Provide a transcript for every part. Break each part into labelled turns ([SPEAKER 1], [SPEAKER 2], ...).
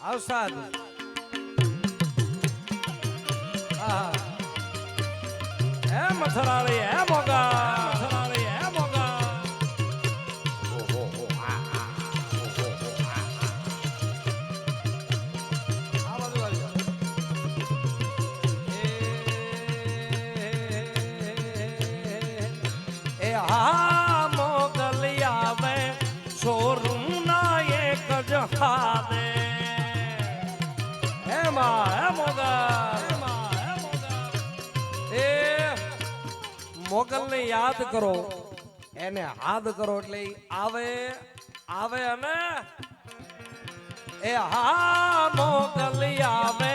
[SPEAKER 1] આવસાદ હે મથરાળી હે મોગા મથરાળી હે મોગા આ બાજુ આવી જાઓ. એ હા મોગલી આવે શોરૂમ ના એક જ હાથે મોગલ ને યાદ કરો એને હાથ કરો એટલે આવે આવે અને એ હા મોગલ આવે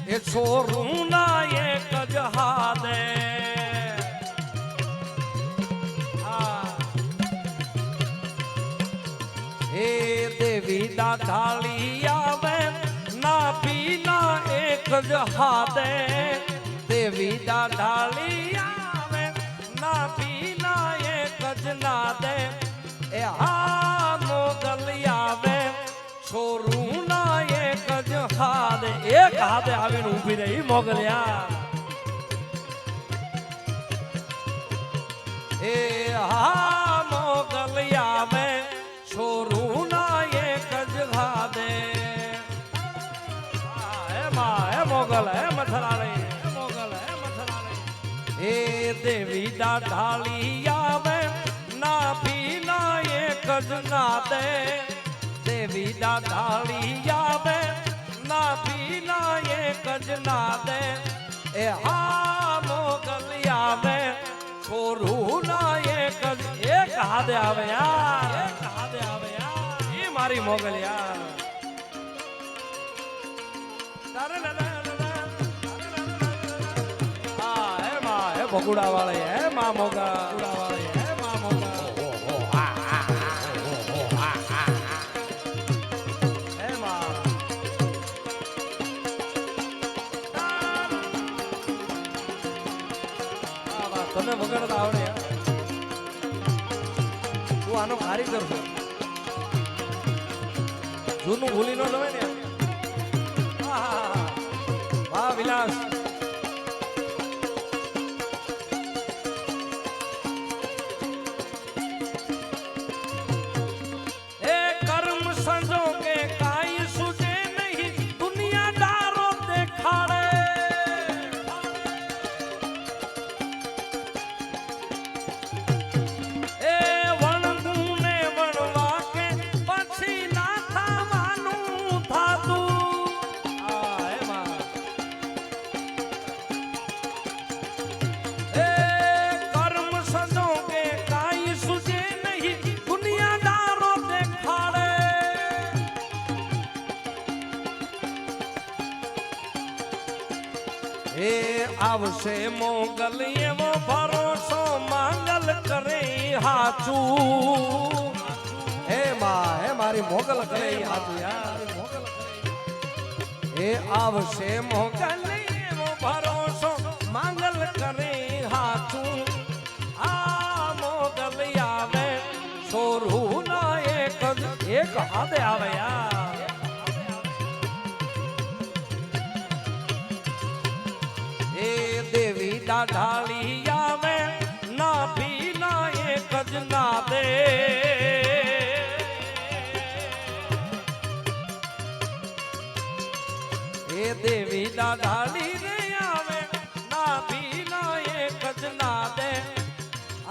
[SPEAKER 1] એ છોરું ના એક જ હાથે એ દેવી દાઢાળી આવે ના પીના એક જ હાથે દેવી દાઢાળી આવે ના પીના એક જ નાદે એ હા મોગલ આવે છોરું ના એક જ હાથે એક હાથે આવીને ઊભી રહી મોગલ્યા એ હા મોગલ આવે છોરું ના એક જ હાથે મોગલ હે મથરાળી મોગલ હે મથરાળી એ દેવી દાઢાળી આવે ના પીના એક જ નાદે દેવી દાઢાળી આવે ના પીના એક જ નાદે એ હા મોગલ આવે છોરું ના એક હાથે આવે યાર એક હાથે આવે યાર એ મારી મોગલ યાર ભગુડા વાળે હે મા મોગા વાળે હે મા મોગા હે મા તને વગાડતા આવડે તું આનો કારીગર છો જૂનું ભૂલી ન જવાય ને વાહ વિલાસ એ આવશે મોગલ એવો ભરોસો માંગલ કરે હાચું હે માં હે મારી મોગલ કરે હાચું યાર મોગલ એ આવશે મોગલ એવો ભરોસો માંગલ કરે હાચું આ મોગલ આવે છોરું ના એક હાથે આવે યાર દેવી દાઢાળી આવે ના પીના એક જ નાદે એ દેવી દાઢાળી રે આવે ના પીના એક જ નાદે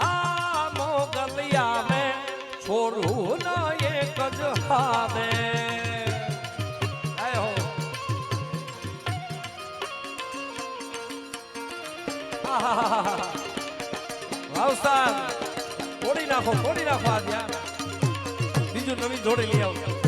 [SPEAKER 1] આ મોગલ આવે છોરું ના એક જ હાથે વાવસાદ તોડી નાખો આ ત્યાં બીજું નવી જોડે લઈ આવો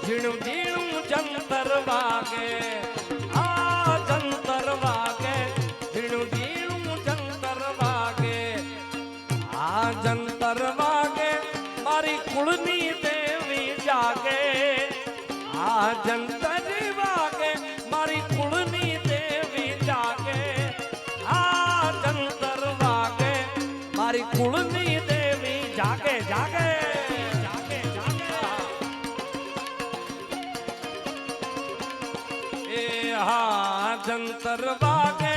[SPEAKER 1] ઝીણું ઝીણું જંતર વાગે આ જંતર વાગે ઝીણું ઝીણું જંતર વાગે આ જંતર વાગે મારી કુળની દેવી જાગે આ જંતર વાગે મારી કુળની દેવી જાગે આ જંતર વાગે મારી કુળની દેવી જાગે જાગે જાગે જાગે એ હા જંતર વાગે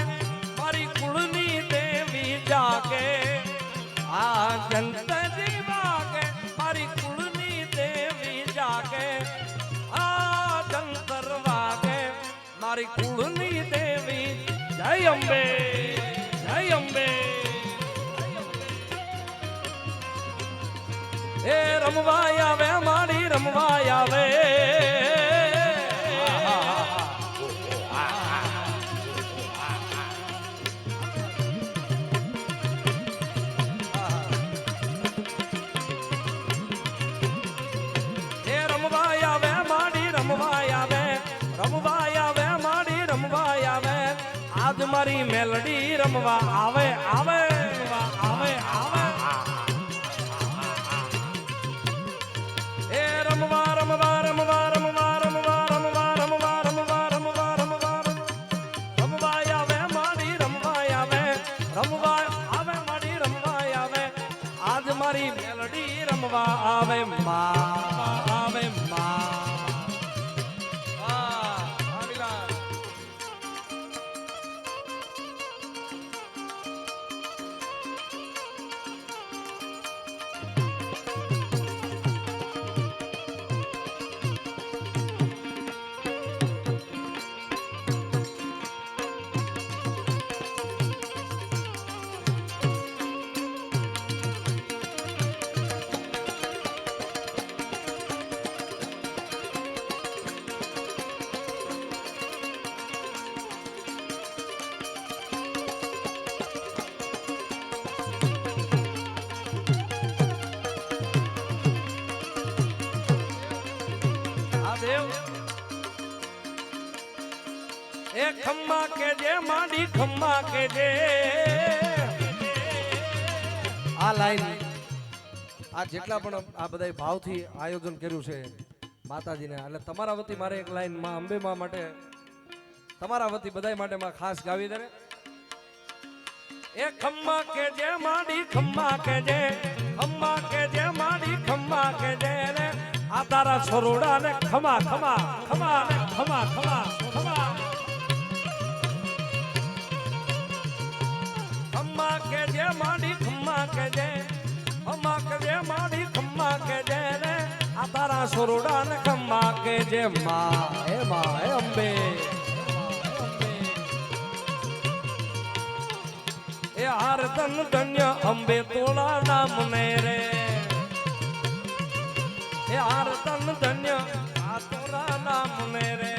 [SPEAKER 1] મારી કુળની દેવી જાગે આ જંતર વાગે મારી કુળની દેવી જાગે આ જંતર વાગે મારી કુળની દેવી જય અંબે જય અંબે એ રમવા આવે મારી રમવા આવે આજ મારી મેલડી રમવા આવે આવે આવે આવે એ રમવા રમવા રમવા રમવા રમવા રમવા રમવા રમવા રમવા રમવા રમવા આવે મારી રમવા આવે રમવા આવે મારી રમવા આવે આજ મારી મેલડી રમવા આવે માં આવે માં એ ખમ્મા કે જે માંડી ખમ્મા કે જે આ લાઈન આ જેટલા પણ આ બધા ભાવથી આયોજન કર્યું છે માતાજીને એટલે તમારા વતી મારે એક લાઈન માં અંબે માં માટે તમારા વતી બધા માટે માં ખાસ ગાવી દે એ ખમ્મા કે જે માંડી ખમ્મા કે જે ખમ્મા કે જે માંડી ખમ્મા કે જે રે આ તારા છોરોડા ને ખમા ખમા ખમા ને ખમા ખમા ખમા ખમ્મા કે જે માંડી ખમ્મા કે જે ખમ્મા કે જે માંડી ખમ્મા કે જે રે આ તારા છોરોડા ને ખમ્મા કે જે માં હે અંબે એ હારદન ધન્ય અંબે તોળા નામ ને રે એ હારદન ધન્ય આ તોળા નામ ને રે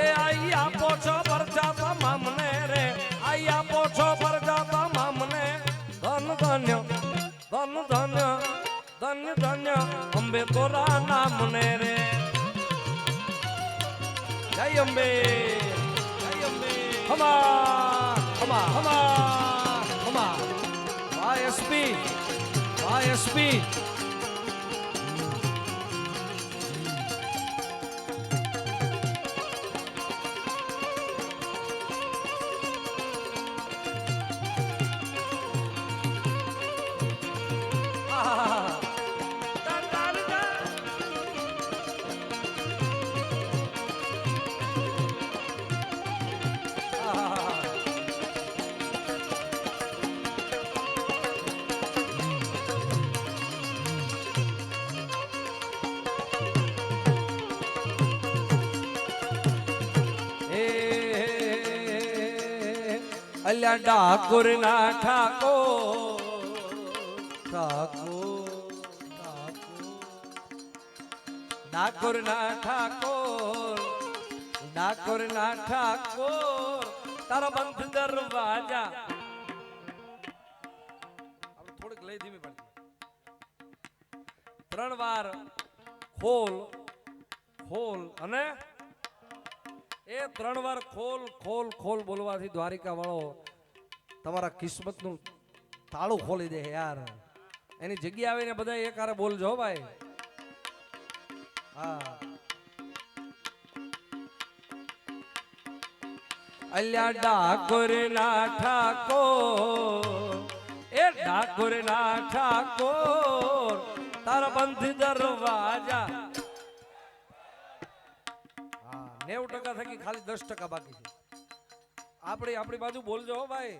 [SPEAKER 1] એ આઈ આપો છો પરચા તમામ ને રે આઈ આપો છો પરચા તમામ ને ધન ધન્ય ધન ધન્ય ધન્ય ધન્ય અંબે તોરા નામ ને રે જય અંબે ખમા ખમા ખમા ખમા વાયએસપી અલ્યા ડાકોર ના ઠાકોર તારા બંધ દરવાજા થોડીક લઈ ધીમી પડતી 3 વાર ખોલ ખોલ અને એ 3 વાર ખોલ ખોલ ખોલ બોલવાથી દ્વારિકા વાળો તમારા કિસ્મતનું તાળું ખોલી દે યાર. એની જગ્યા આવીને બધા એક હારે બોલજો ભાઈ. હા અલ્યા ડાકોર ના ઠાકોર એ ડાકોર ના ઠાકોર તારા બંધ દરવાજા. હા 90% થકી ખાલી 10% બાકી છે. આપણી બાજુ બોલજો હો ભાઈ.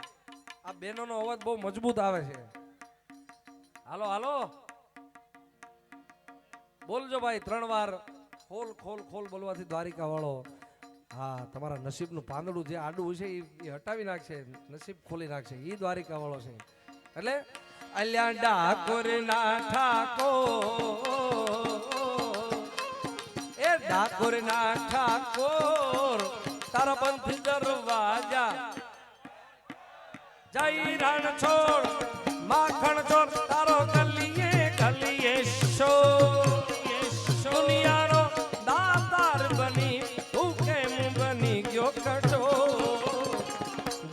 [SPEAKER 1] આ બેનોનો અવાજ બહુ મજબૂત આવે છે. હાલો હાલો બોલજો ભાઈ 3 વાર ખોલ ખોલ ખોલ બોલવાથી દ્વારિકા વાળો હા તમારા નસીબનું પાંદડું જે આડું છે એ હટાવી નાખશે, નસીબ ખોલી નાખશે. એ દ્વારિકા વાળો છે. એટલે અલ્યા ડાકોર ના ઠાકોર એ ડાકોર ના ઠાકોર તારા બંધ દરવાજા જય રણ છોડ માખણ છોડ તારો ગલીએ ગલીએ શો દુનિયાનો દાતાર બની તું કેમ બની ગયો કટો.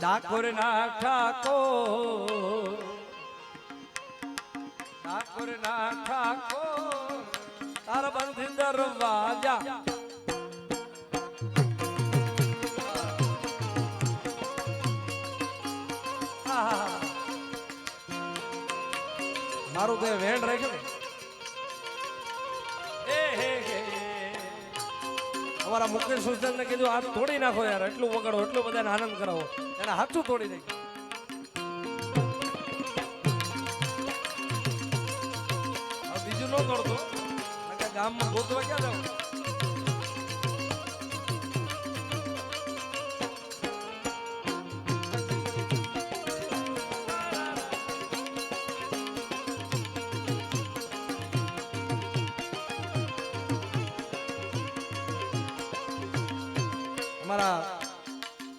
[SPEAKER 1] ડાકોર ના ઠાકોર ડાકોર ના ઠાકોર તારા બંધ દરવાજા મારું તો વેણ રાખ્યું ને અમારા મુકેશ સુસન ને કીધું આ તોડી નાખો યાર, એટલું વગાડો એટલું બધાને આનંદ કરાવો. એને હાથું તોડી નાખ્યું. બીજું ન તોડતો ગામમાં ગોતવા ક્યાં જાવ. અમારા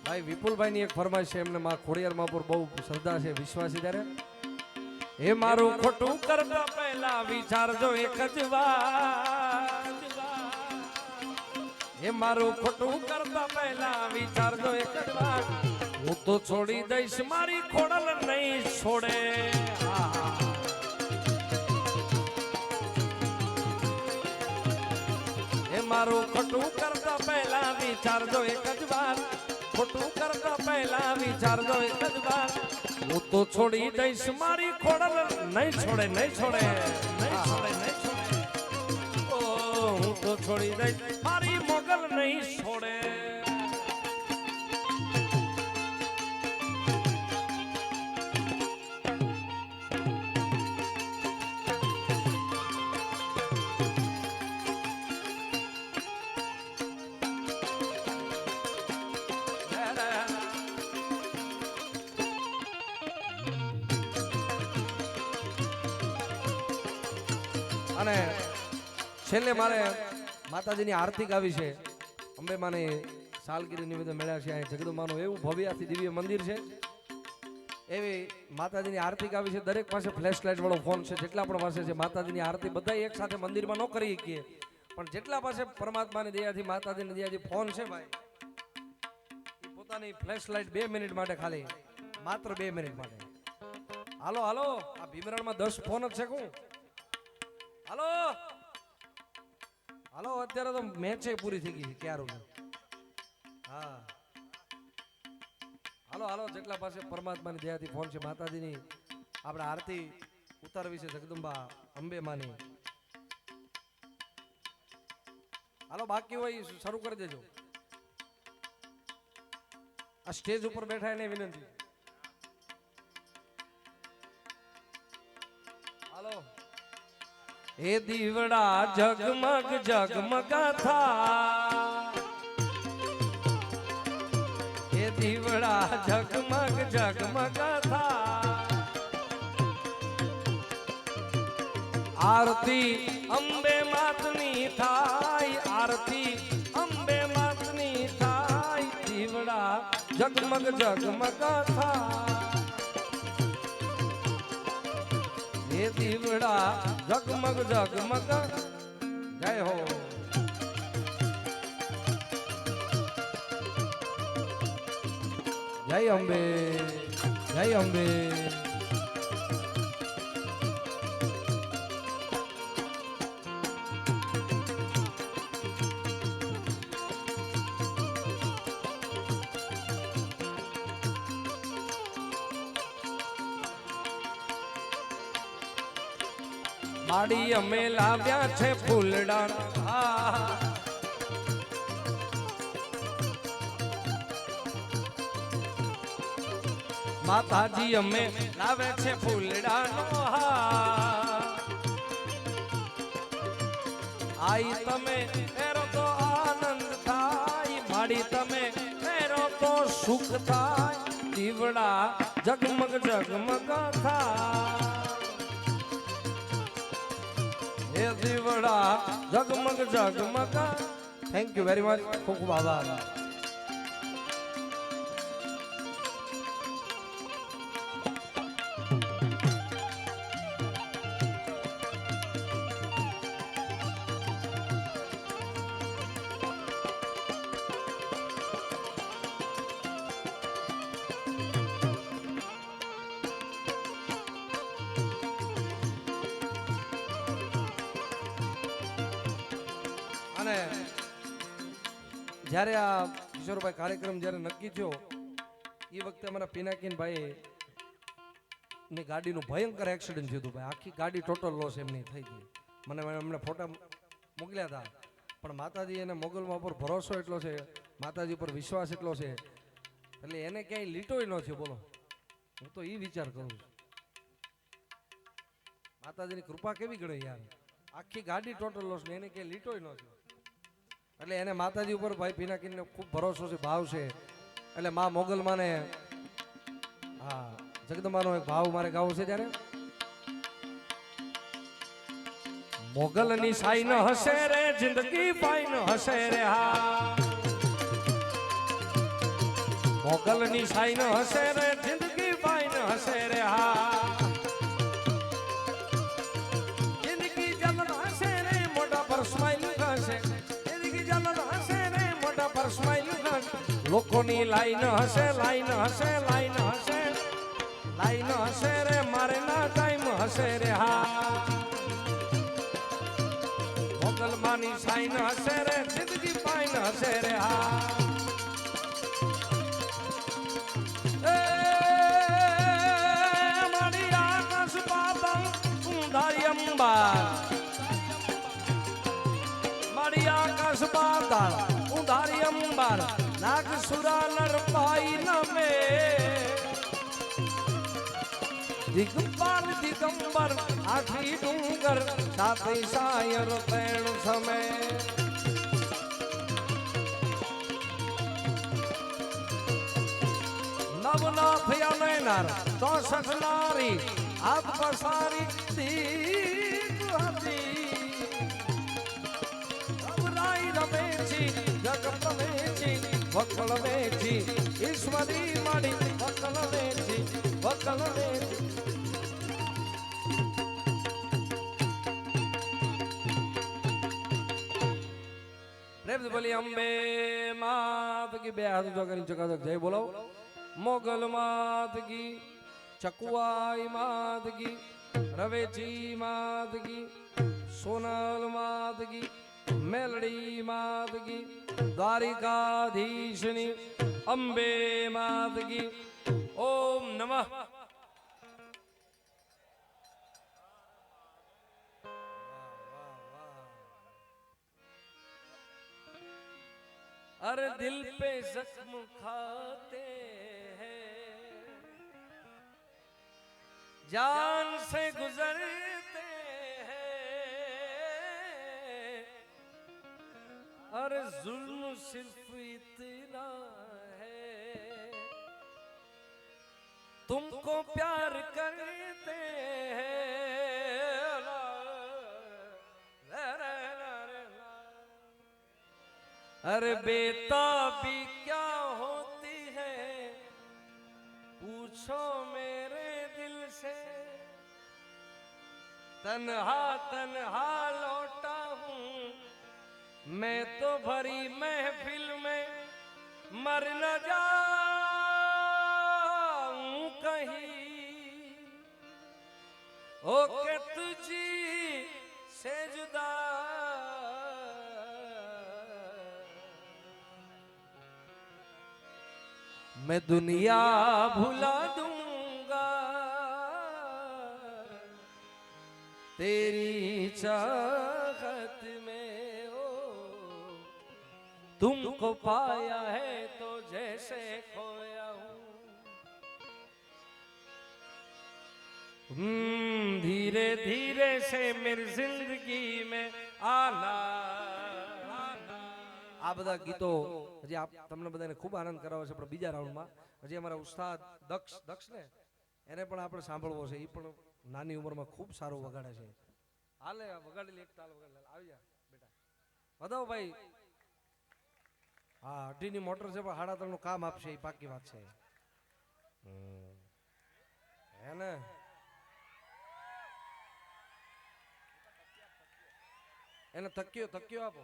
[SPEAKER 1] ભાઈ વિપુલભાઈ ની એક ફરમાઈશ છે. એમને માં ખોડિયાર માપુર બહુ શ્રદ્ધા છે, વિશ્વાસી ત્યારે. એ મારું ખોટું કરતા પહેલા વિચારજો એક જ વાત. એ મારું ખોટું કરતા પહેલા વિચારજો એક જ વાત. હું તો છોડી દઈશ મારી ખોડલ નહીં છોડે. એ મારું ખોટું કરતા પહેલા વિચારજો એક જ વાત. ખોટું કરતા પહેલા વિચારજો એક જ વાત. હું તો છોડી દઈશ મારી ખોડલ નહીં છોડે નહીં છોડે નહીં છોડે નહીં છોડે. ઓ હું તો છોડી દઈશ મારી મોગલ નહીં છોડે. અને છેલ્લે મારે માતાજીની આરતી ગાવી છે. અંબે માની સાલગીરી નિમિત્તે મળ્યા છે. અહીં જગદંબાનું એવું ભવ્યાથી દિવ્ય મંદિર છે. એવી માતાજીની આરતી ગાવી છે. દરેક પાસે ફ્લેશ લાઇટ વાળો ફોન છે. જેટલા પણ પાસે છે માતાજીની આરતી બધા એક સાથે મંદિરમાં ન કરી શકીએ, પણ જેટલા પાસે પરમાત્માની દયાથી માતાજીની દયાથી ફોન છે ભાઈ, એ પોતાની ફ્લેશ લાઇટ 2 મિનિટ માટે ખાલી માત્ર 2 મિનિટ માટે. હાલો હાલો આ ભીમરણમાં 10 ફોન જ છે. કોણ હાલો હાલો અત્યારે તો મેચ પૂરી થઈ ગઈ છે ક્યારું. હા હાલો હાલો જેટલા પાસે પરમાત્માની દયાથી ફોન છે માતાજીની આપણે આરતી ઉતારવી છે જગદંબા અંબે માની. હાલો બાકી હોય શરૂ કરી દેજો. આ સ્ટેજ ઉપર બેઠા એને વિનંતી. હાલો એ દીવડા જગમગ જગમગાથા. એ દીવડા જગમગ જગમગાથા. આરતી અંબે માતની થાય. આરતી અંબે માતની થાય. દીવડા જગમગ જગમગાથા. એ દીવડા જગમગ જગમગ જય હો. જય અંબે, જય અંબે. માડી અમે લાવ્યા છે ફૂલડાન, માતાજી અમે લાવે છે ફૂલડાનો આઈ તમે ફેરો તો આનંદ થાય, માડી તમે ફેરો તો સુખ થાય, દીવડા જગમગ જગમગ થાય, એ દીવડા જગમગ જગમગ. થેન્ક યુ વેરી મચ, ખૂબ ખૂબ આભાર. અને જ્યારે આ કિશોરભાઈ કાર્યક્રમ જ્યારે નક્કી થયો એ વખતે અમારા પિનાકીનભાઈ ની ગાડીનું ભયંકર એક્સિડન્ટ થયું હતું ભાઈ. આખી ગાડી ટોટલ લોસ એમની થઈ ગઈ. મને એમને ફોટા મોકલ્યા હતા, પણ માતાજી એને મોગલમાં પર ભરોસો એટલો છે, માતાજી પર વિશ્વાસ એટલો છે, એટલે એને ક્યાંય લીટોય ન થયો. બોલો, હું તો એ વિચાર કરું છું, માતાજીની કૃપા કેવી ગણી યાર. આખી ગાડી ટોટલ લોસ ને એને ક્યાંય લીટોય ન થયો. એટલે એને માતાજી ઉપર ભાઈ પિનાકીને ખૂબ ભરોસો છે, ભાવ છે. એટલે માં મોગલમાં ને હા જગદંબાનો એક ભાવ મારે ગાવો છે. ત્યારે મોગલની સાઈ ન હશે રે, જિંદગી પાઈ ન હશે રે. હા મોગલની સાઈ ન હશે રે, જિંદગી પાઈ ન હશે રે. હા જિંદગી જલન હશે રે, મોઢા પર સ્માઈલ હશે, લોકોની લાઈન હશે, લાઈન હશે, લાઈન હશે, લાઈન હશે રે, મારે ના ટાઈમ હશે રે. હા મોગલમાની સાઈન હશે રે, જિંદગી પાઈન હશે રે. હા મારી આકાશ પાતળ ઊંધારી અંબાર, મારી આકાશ પાતળ ઊંધારી અંબાર, નાગ સુરા નર પાઈ નમે, દિગંબર દિગંબર આઠી ડુંગર, સાતે સાયર પેણ સમે. નવનાથ યમેનાર 64 નારી, હાથ પસારી દીક હતી, અવરાઈ રમે છે જગત વેચી, વકલ વેચી ઈશ્વરી માડી, વકલ વેચી, વકલ વેચી. પ્રેમ બોલી અંબે માત કી. બે હાથ ઊંચા કરીને ચકાચક જય બોલાવો. મોગલ માત કી, ચકુઆઈ માત કી, રવેચી માત કી, સોનલ માત કી, મેલડી માત કી, દ્વારિકાધીશની અંબે માત કી. ઓમ નમઃ. अरे दिल पे जख्म खाते हैं, जान से गुजरते हैं, अरे जुल्म सिर्फ इतना है, तुमको प्यार करते हैं. अरे बेताबी क्या होती है, पूछो मेरे दिल से, तन्हा तन्हा लौटा हूँ, मैं तो भरी महफिल में मर न जाऊं कहीं ओके तुझी से जुदा मैं दुनिया भुला दूंगा तेरी चाहत में ओ तुमको पाया है तो जैसे खोया हूँ धीरे धीरे से मेरी जिंदगी में आना આ બધા ગીતો હજી આપ તમને બધાને ખૂબ આનંદ કરાવે છે પણ બીજા રાઉન્ડમાં હજી અમારા ઉસ્તાદ દક્ષ ને એને પણ આપણે સાંભળવો છે એ પણ નાની ઉંમરમાં ખૂબ સારું વગાડે છે હાલે વગાડી લે એક તાલ વગાડી આવી જા બેટા વધાવો ભાઈ હા અઢીની મોટર છે પણ 3.5 નું કામ આપશે એ પાકી વાત છે હે ને એને તકિયો આપો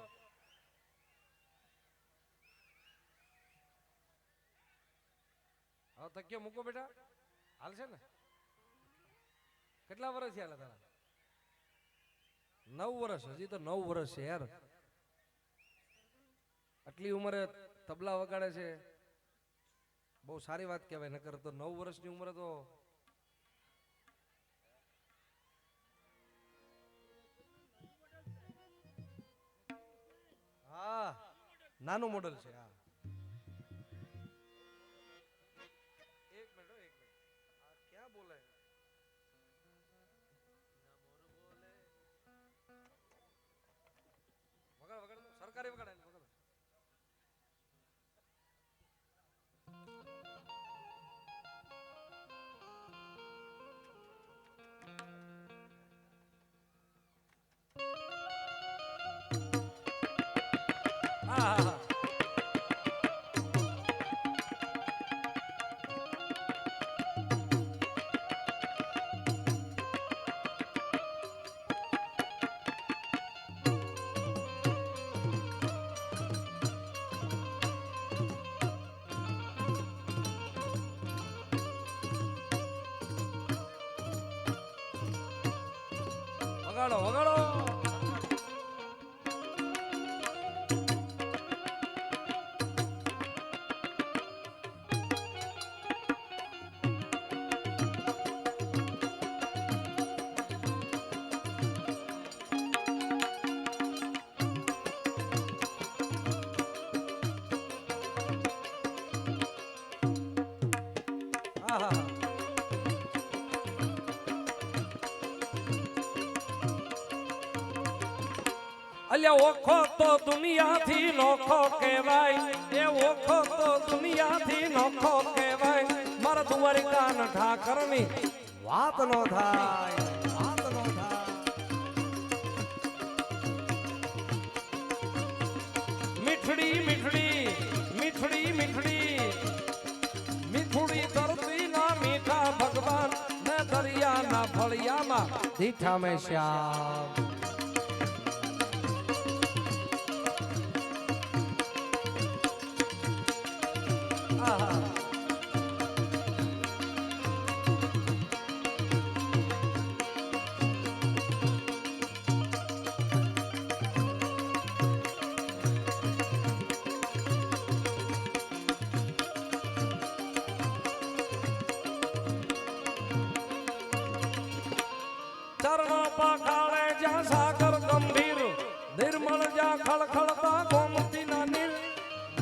[SPEAKER 1] તકિયો મૂકો બેટા હાલશે ને કેટલા વર્ષ થયા તારા 9 વર્ષ હજી તો 9 વર્ષ છે યાર આટલી ઉંમરે તબલા વગાડે છે બહુ સારી વાત કહેવાય નકર તો 9 વર્ષની ઉંમરે તો હા નાનું મોડલ છે હા સરકારી વગાડે વગાડો વગાડો અલ્યા ઓખો તો દુનિયાથી નોખો કહેવાય એ ઓખો તો દુનિયાથી નોખો કહેવાય મારા દ્વારિકા ન ઠાકરની વાત નો થાય વાત નો થાય મીઠડી મીઠડી મીઠડી મીઠડી મીઠુડી ધરતી ના મીઠા ભગવાન ને દરિયા ના ફળિયામાં દીઠા મેં શ્યામ ચરણ પખાડે જ્યાં સાગર ગંભીર નિર્મળ જ્યાં ખળખળતા ગોમતી ના નીર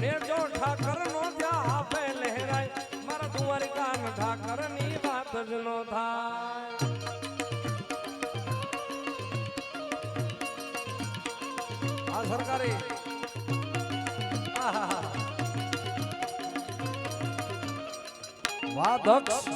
[SPEAKER 1] ને જો ઠાકર નો જ્યાં આપે લહેરાય મારા દ્વારિકા ન ઠાકર ની વાત જ નો થાય આ સરકારી વાહ દક્ષ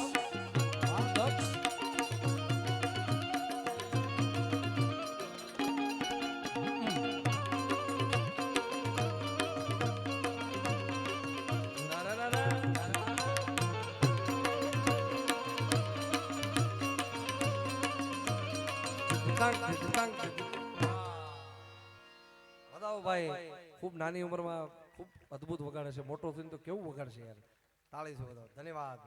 [SPEAKER 1] બતાવો વાહ ભાઈ ખૂબ નાની ઉંમરમાં ખૂબ અદ્ભુત વગાડે છે મોટો થઈને તો કેવું વગાડશે યાર તાળી છે બધા ધન્યવાદ